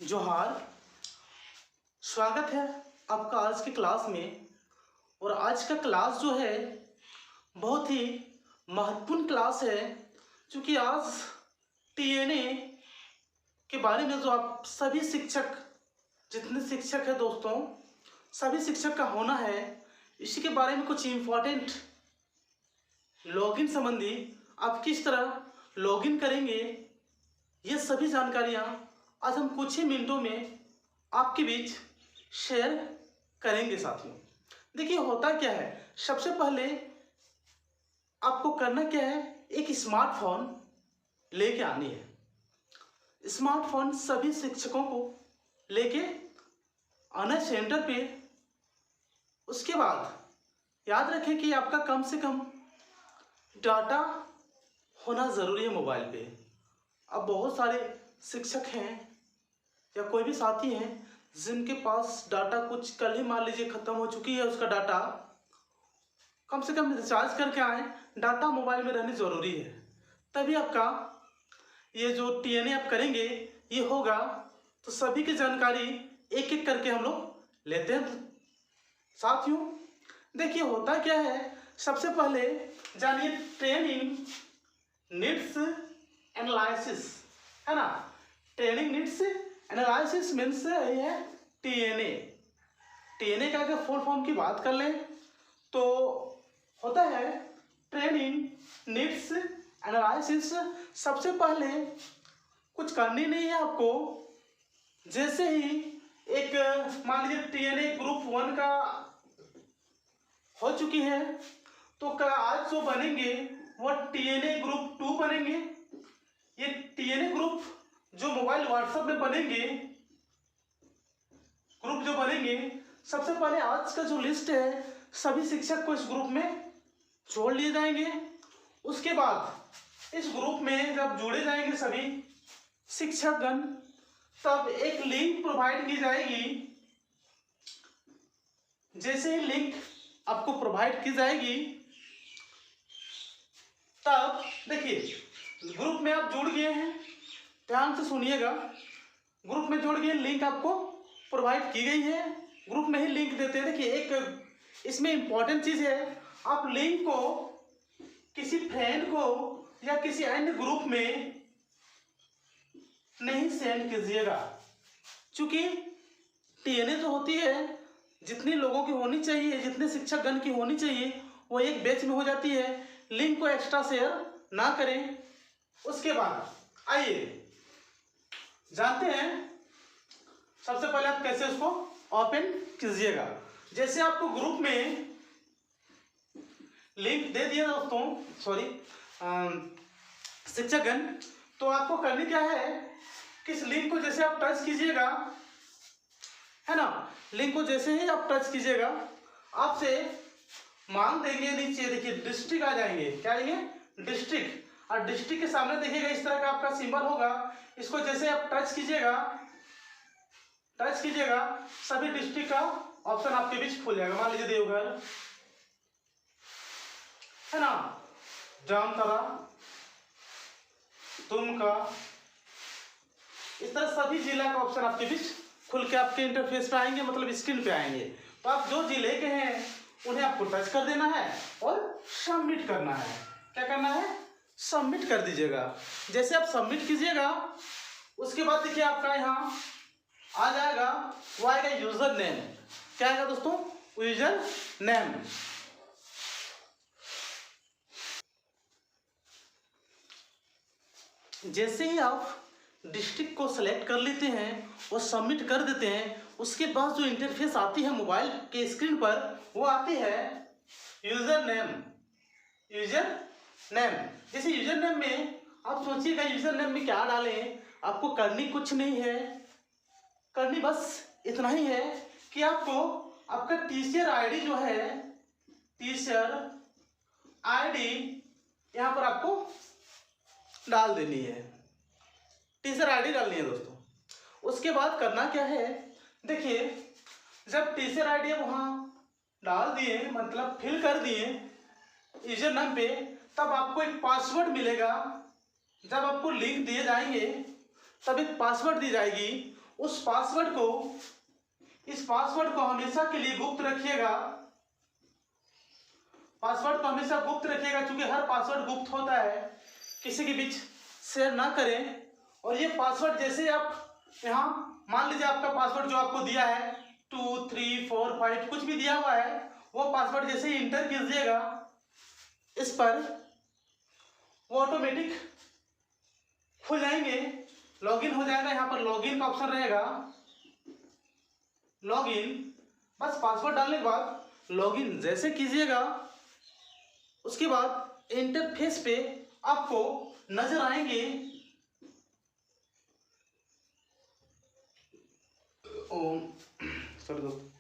जोहार। स्वागत है आपका आज की क्लास में। और आज का क्लास जो है बहुत ही महत्वपूर्ण क्लास है, क्योंकि आज टीएनए के बारे में जो आप सभी शिक्षक, जितने शिक्षक हैं दोस्तों, सभी शिक्षक का होना है, इसी के बारे में कुछ इम्पोर्टेंट लॉगिन संबंधी आप किस तरह लॉगिन करेंगे, ये सभी जानकारियाँ आज हम कुछ ही मिनटों में आपके बीच शेयर करेंगे साथियों। देखिए होता क्या है, सबसे पहले आपको करना क्या है, एक स्मार्टफोन लेके आनी है। स्मार्टफोन सभी शिक्षकों को लेके आना सेंटर पे। उसके बाद याद रखें कि आपका कम से कम डाटा होना ज़रूरी है मोबाइल पे। अब बहुत सारे शिक्षक हैं या कोई भी साथी हैं जिनके पास डाटा कुछ कल ही मान लीजिए ख़त्म हो चुकी है, उसका डाटा कम से कम रिचार्ज करके आए। डाटा मोबाइल में रहनी ज़रूरी है, तभी आपका ये जो टीएनए आप करेंगे ये होगा। तो सभी की जानकारी एक एक करके हम लोग लेते हैं साथियों। देखिए होता क्या है, सबसे पहले जानिए ट्रेनिंग नीड्स एनालिसिस, है ना। ट्रेनिंग नीड्स एनालिसिस मीन्स ये है टीएनए। टीएनए का अगर फुल फॉर्म की बात कर लें तो होता है ट्रेनिंग नीड्स एनालिसिस। सबसे पहले कुछ करनी नहीं है आपको। जैसे ही एक मान लीजिए टीएनए ग्रुप 1 का हो चुकी है, तो आज जो बनेंगे वो टीएनए ग्रुप 2 बनेंगे। ये टीएनए ग्रुप जो मोबाइल व्हाट्सएप में बनेंगे, ग्रुप जो बनेंगे, सबसे पहले आज का जो लिस्ट है सभी शिक्षक को इस ग्रुप में जोड़ लिए जाएंगे। उसके बाद इस ग्रुप में जब जोड़े जाएंगे सभी शिक्षकगण, तब एक लिंक प्रोवाइड की जाएगी। जैसे ही लिंक आपको प्रोवाइड की जाएगी, तब देखिए ग्रुप में आप जुड़ गए हैं, ध्यान से सुनिएगा। ग्रुप में जुड़ गए, लिंक आपको प्रोवाइड की गई है, ग्रुप में ही लिंक देते हैं। देखिए एक इसमें इंपॉर्टेंट चीज़ है, आप लिंक को किसी फ्रेंड को या किसी अन्य ग्रुप में नहीं सेंड कीजिएगा, क्योंकि टीएनए जो होती है जितने लोगों की होनी चाहिए, जितने शिक्षकगण की होनी चाहिए, वो एक बैच में हो जाती है। लिंक को एक्स्ट्रा शेयर ना करें। उसके बाद आइए जानते हैं सबसे पहले आप कैसे उसको ओपन कीजिएगा। जैसे आपको ग्रुप में लिंक दे दिया दोस्तों, सॉरी शिक्षकगण, तो आपको करनी क्या है, किस लिंक को जैसे आप टच कीजिएगा, है ना, लिंक को जैसे ही आप टच कीजिएगा आपसे मांग देंगे नीचे, देखिए डिस्ट्रिक्ट आ जाएंगे। क्या आएंगे? डिस्ट्रिक्ट। और डिस्ट्रिक्ट के सामने देखिएगा इस तरह का आपका सिंबल होगा। इसको जैसे आप टच कीजिएगा सभी डिस्ट्रिक्ट का ऑप्शन आपके बीच खुल जाएगा। मान लीजिए देवघर, है ना, जामताड़ा, दुमका, इस तरह सभी जिला का ऑप्शन आपके बीच खुल के आपके इंटरफेस पे आएंगे, मतलब स्क्रीन पे आएंगे। तो आप जो जिले के हैं उन्हें आपको टच कर देना है और सबमिट करना है। क्या करना है? सबमिट कर दीजिएगा। जैसे आप सबमिट कीजिएगा, उसके बाद देखिए आपका यहाँ आ जाएगा, वो आएगा यूजर नेम। क्या आएगा दोस्तों? User name. जैसे ही आप डिस्ट्रिक्ट को सेलेक्ट कर लेते हैं और सबमिट कर देते हैं, उसके बाद जो इंटरफेस आती है मोबाइल के स्क्रीन पर, वो आती है यूजर नेम। यूजर नेम, जैसे यूजर नेम में आप सोचिएगा यूजर नेम में क्या डालें। आपको करनी कुछ नहीं है, करनी बस इतना ही है कि आपको आपका टीचर आईडी जो है, टीचर आईडी यहाँ पर आपको डाल देनी है। टीचर आईडी डालनी है दोस्तों। उसके बाद करना क्या है, देखिए जब टीचर आईडी वहाँ डाल दिए, मतलब फिल कर दिए यूजर नेम पे, तब आपको एक पासवर्ड मिलेगा। जब आपको लिंक दिए जाएंगे तब एक पासवर्ड दी जाएगी। इस पासवर्ड को हमेशा के लिए गुप्त रखिएगा। पासवर्ड को हमेशा गुप्त रखिएगा, क्योंकि हर पासवर्ड गुप्त होता है, किसी के बीच शेयर ना करें। और ये पासवर्ड जैसे आप यहाँ मान लीजिए आपका पासवर्ड जो आपको दिया है 2 3 4 5 कुछ भी दिया हुआ है, वो पासवर्ड जैसे ही इंटर कीजिएगा इस पर, वो ऑटोमेटिक खुल जाएंगे, लॉगिन हो जाएगा। यहाँ पर लॉगिन का ऑप्शन रहेगा, लॉगिन। बस पासवर्ड डालने के बाद लॉगिन जैसे कीजिएगा, उसके बाद इंटरफेस पे आपको नजर आएंगे सॉरी दोस्तों,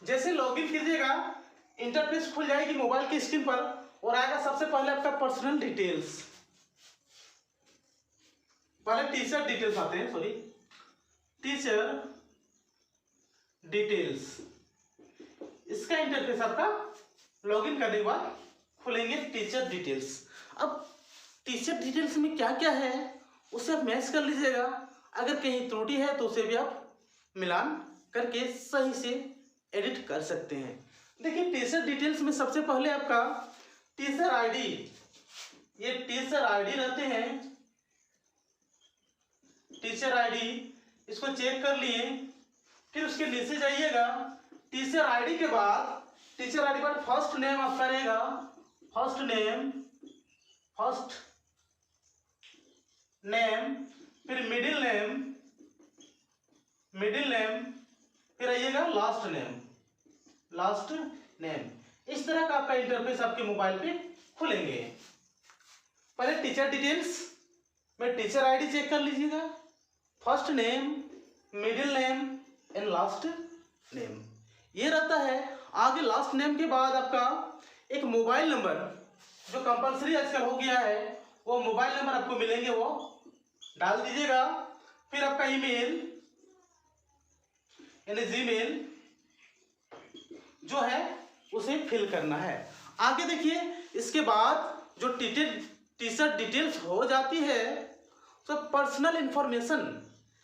जैसे लॉगिन कीजिएगा इंटरफेस खुल जाएगी मोबाइल की स्क्रीन पर, और आएगा सबसे पहले आपका पर्सनल डिटेल्स। पहले टीचर डिटेल्स आते हैं, सॉरी, टीचर डिटेल्स। इसका इंटरफेस आपका लॉगिन करने के बाद खुलेंगे टीचर डिटेल्स। अब टीचर डिटेल्स में क्या क्या है उसे आप मैच कर लीजिएगा, अगर कहीं त्रुटि है तो उसे भी आप मिलान करके सही से एडिट कर सकते हैं। देखिए टीचर डिटेल्स में सबसे पहले आपका टीचर आईडी, ये टीचर आईडी रहते हैं, टीचर आईडी, इसको चेक कर लिए। फिर उसके नीचे जाइएगा, टीचर आईडी के बाद फर्स्ट नेम आपका रहेगा, फर्स्ट नेम, फिर मिडिल नेम, फिर आइएगा लास्ट नेम। इस तरह का आपका इंटरफेस आपके मोबाइल पे खुलेंगे। पहले टीचर डिटेल्स में टीचर आईडी चेक कर लीजिएगा, first name, middle name and last name, ये रहता है। आगे लास्ट नेम के बाद आपका एक मोबाइल नंबर जो कंपलसरी आजकल हो गया है, वो मोबाइल नंबर आपको मिलेंगे, वो डाल दीजिएगा। फिर आपका ईमेल यानी जीमेल जो है उसे फिल करना है। आगे देखिए इसके बाद जो टीचर डिटेल्स हो जाती है तो पर्सनल इंफॉर्मेशन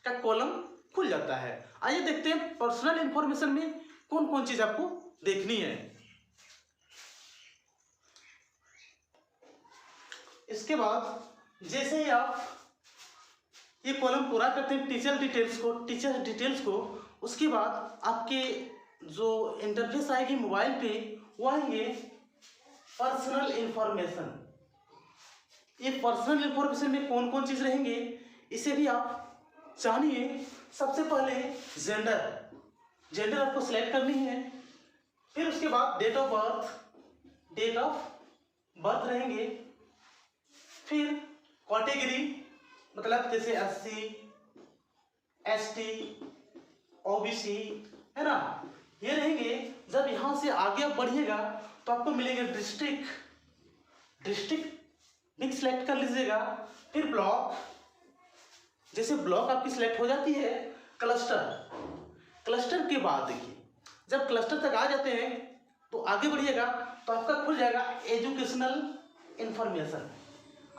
का कॉलम खुल जाता है। आइए देखते हैं पर्सनल इंफॉर्मेशन में कौन कौन चीज आपको देखनी है। इसके बाद जैसे ही आप ये कॉलम पूरा करते हैं टीचर डिटेल्स को, उसके बाद आपके जो इंटरफेस आएगी मोबाइल पे वो आएंगे पर्सनल इंफॉर्मेशन। ये पर्सनल इंफॉर्मेशन में कौन कौन चीज रहेंगे इसे भी आप जानिए। सबसे पहले जेंडर आपको सिलेक्ट करनी है। फिर उसके बाद डेट ऑफ बर्थ रहेंगे। फिर कैटेगरी मतलब जैसे SC ST OBC है ना, ये रहेंगे। जब यहाँ से आगे आप बढ़िएगा तो आपको मिलेंगे डिस्ट्रिक्ट भी सिलेक्ट कर लीजिएगा। फिर ब्लॉक, जैसे ब्लॉक आपकी सिलेक्ट हो जाती है। क्लस्टर के बाद देखिए जब क्लस्टर तक आ जाते हैं तो आगे बढ़िएगा तो आपका खुल जाएगा एजुकेशनल इंफॉर्मेशन।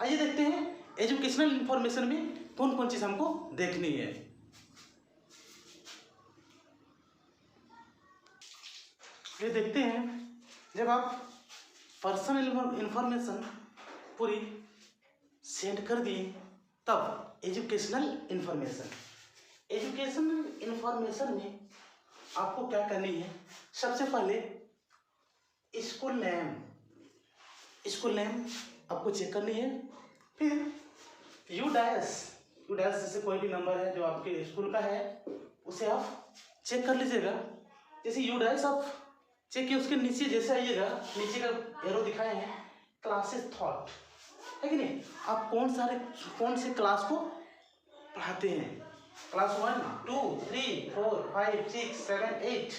आइए देखते हैं एजुकेशनल इंफॉर्मेशन में कौन कौन चीज हमको देखनी है। ये देखते हैं जब आप पर्सनल इंफॉर्मेशन पूरी सेंड कर दिए तब एजुकेशनल इंफॉर्मेशन में आपको क्या करनी है। सबसे पहले स्कूल नेम आपको चेक करनी है। फिर यू डैश जैसे कोई भी नंबर है जो आपके स्कूल का है उसे आप चेक कर लीजिएगा। जैसे यू डैश आप चेक किए उसके नीचे जैसे आइएगा, नीचे का एरो दिखाए हैं क्लासेस थॉट है कि नहीं, आप कौन से क्लास को पढ़ाते हैं, क्लास 1 2 3 4 5 6 7 8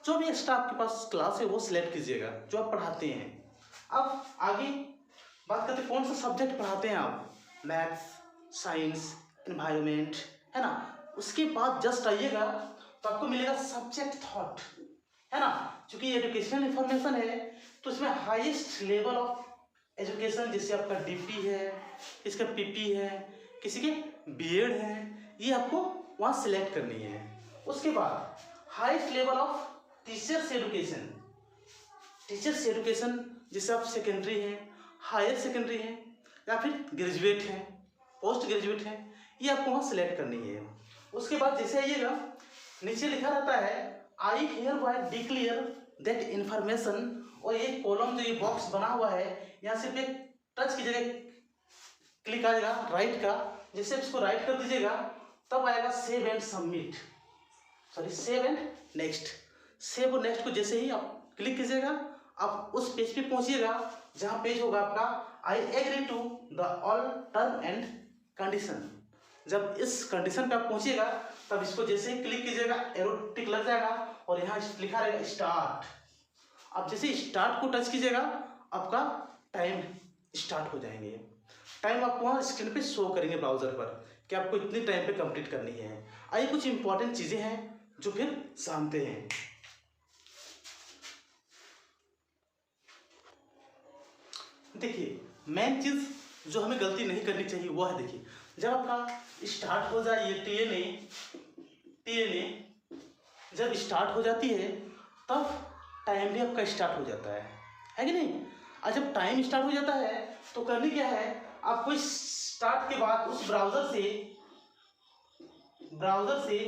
जो भी स्टाफ के पास क्लास है वो सिलेक्ट कीजिएगा जो आप पढ़ाते हैं। अब आगे बात करते हैं कौन सा सब्जेक्ट पढ़ाते हैं आप, मैथ्स, साइंस, एनवायरनमेंट है ना। उसके बाद जस्ट आइएगा तो आपको मिलेगा सब्जेक्ट थॉट है ना। क्योंकि एजुकेशनल इंफॉर्मेशन है तो इसमें हाईएस्ट लेवल ऑफ एजुकेशन, जैसे आपका डीपी है, किसका पीपी है, किसी के बीएड है, ये आपको वहाँ सिलेक्ट करनी है। उसके बाद highest level of teachers education, teachers education जैसे आप सेकेंडरी हैं, हायर सेकेंडरी हैं या फिर ग्रेजुएट हैं, पोस्ट ग्रेजुएट हैं, ये आपको वहाँ सिलेक्ट करनी है। उसके बाद जैसे आइएगा नीचे लिखा रहता है I hear bye declare that information, और ये कॉलम जो ये बॉक्स बना हुआ है यहाँ सिर्फ एक टच की जगह क्लिक आएगा राइट का, जैसे इसको राइट कर दीजिएगा तब आएगा save and submit, sorry save and next. Save और नेक्स्ट को जैसे ही आप क्लिक कीजिएगा आप उस पेज पे पहुंचिएगा जहाँ पेज होगा आपका I agree to the all term and condition. जब इस कंडीशन पे आप पहुंचिएगा तब इसको जैसे ही क्लिक कीजिएगा एरो टिक लग जाएगा और यहाँ लिखा रहेगा स्टार्ट। आप जैसे स्टार्ट को टच कीजिएगा आपका टाइम स्टार्ट हो जाएंगे। टाइम आपको वहाँ स्क्रीन पे शो करेंगे ब्राउजर पर कि आपको इतने टाइम पे कंप्लीट करनी है। आइए कुछ इंपॉर्टेंट चीज़ें हैं जो फिर जानते हैं। देखिए मेन चीज़ जो हमें गलती नहीं करनी चाहिए वो है, देखिए जब आपका स्टार्ट हो जाए ये टीएनए जब स्टार्ट हो जाती है तब टाइम भी आपका स्टार्ट हो जाता है कि नहीं। और जब टाइम स्टार्ट हो जाता है तो करनी क्या है, आपको स्टार्ट के बाद उस ब्राउज़र से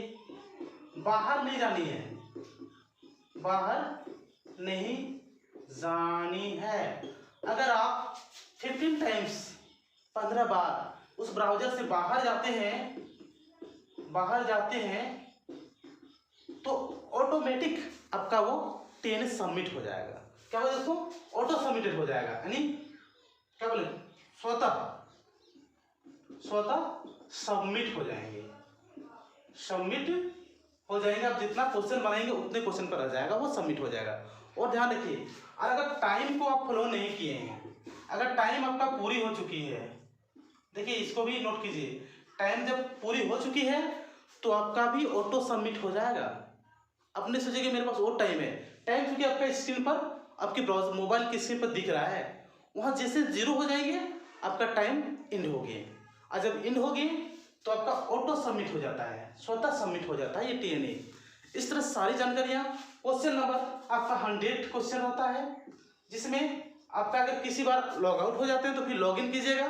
बाहर नहीं जानी है, बाहर नहीं जानी है। अगर आप 15 टाइम्स 15 बार उस ब्राउज़र से बाहर जाते हैं तो ऑटोमेटिक आपका वो टीएनए सबमिट हो जाएगा। क्या बोले उसको, ऑटो सबमिटेड हो जाएगा, यानी क्या बोले स्वतः सबमिट हो जाएंगे, आप जितना क्वेश्चन बनाएंगे उतने क्वेश्चन पर आ जाएगा, वो सबमिट हो जाएगा। और ध्यान रखिए अगर टाइम को आप फॉलो नहीं किए हैं, अगर टाइम आपका पूरी हो चुकी है, देखिए इसको भी नोट कीजिए, टाइम जब पूरी हो चुकी है तो आपका भी ऑटो सबमिट हो जाएगा। अपने सोचिए मेरे पास और टाइम है, टाइम क्योंकि आपका स्क्रीन पर आपके ब्राउजर मोबाइल की स्क्रीन पर दिख रहा है, वहाँ जैसे 0 हो जाएंगे आपका टाइम एंड हो गया। और जब एंड हो गए तो आपका ऑटो सबमिट हो जाता है, स्वतः सबमिट हो जाता है ये टीएनए। इस तरह सारी जानकारियाँ। क्वेश्चन नंबर आपका 100 क्वेश्चन रहता है, जिसमें आपका अगर किसी बार लॉग आउट हो जाते हैं तो फिर लॉग इन कीजिएगा,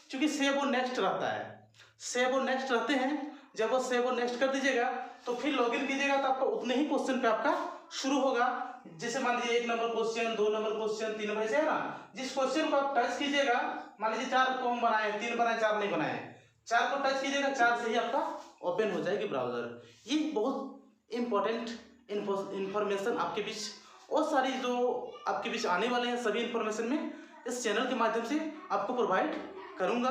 क्योंकि सेव और नेक्स्ट रहता है, सेव और नेक्स्ट रहते हैं। जब वो सेव और नेक्स्ट कर दीजिएगा तो फिर लॉगिन कीजिएगा तो आपका उतने ही क्वेश्चन पे आपका शुरू होगा। जैसे मान लीजिए 1 number question, 2 number question, 3 number, ऐसे है ना। जिस क्वेश्चन को आप टच कीजिएगा, मान लीजिए 4 को हम बनाए, 3 बनाए, 4 नहीं बनाए, 4 को टच कीजिएगा, 4 से ही आपका ओपन हो जाएगी ब्राउजर। ये बहुत इंपॉर्टेंट इंफॉर्मेशन आपके बीच और सारी जो आपके बीच आने वाले हैं सभी इंफॉर्मेशन में इस चैनल के माध्यम से आपको प्रोवाइड करूँगा।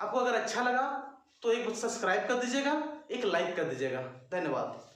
आपको अगर अच्छा लगा तो एक सब्सक्राइब कर दीजिएगा, एक लाइक कर दीजिएगा। धन्यवाद।